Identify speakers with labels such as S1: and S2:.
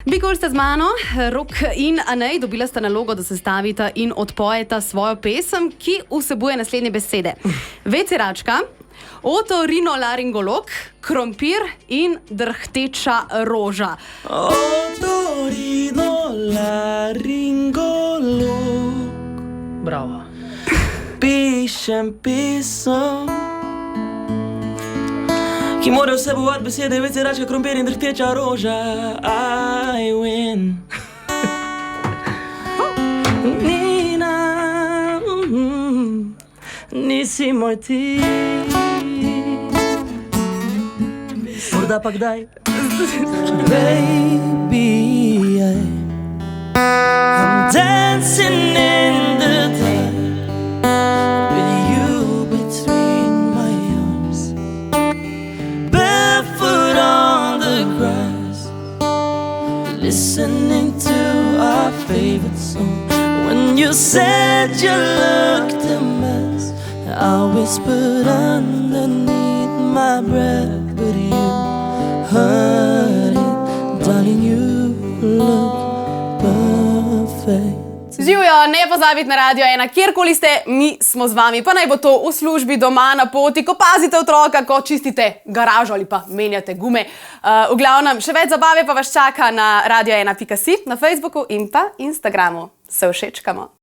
S1: Bikol sta z mano, Rok in Anej, dobila sta nalogo, da sestavita in odpojeta svojo pesem, ki vsebuje naslednje besede. Veceračka, otorinolaringolog, krompir in drhteča roža.
S2: Otorinolaringolog.
S3: Bravo.
S2: Pišem pesem, ki mora vsebovati besede veceračka, krompir in drhteča roža. I win. Nina, nisi moj ti. Morda pa kdaj. Baby, I'm dancing in the dark with you between my arms, barefoot on the grass, listening to our favorite song. When you said you looked a mess, I whispered underneath my breath, but you heard it, darling, you look perfect.
S1: Živjo, ne pozabite na Radio 1, kjerkoli ste, mi smo z vami. Pa naj bo to v službi, doma, na poti, ko pazite otroka, ko čistite garažo ali pa menjate gume. V glavnem, še več zabave pa vas čaka na radio1.si, na Facebooku in pa Instagramu. Se všečkamo.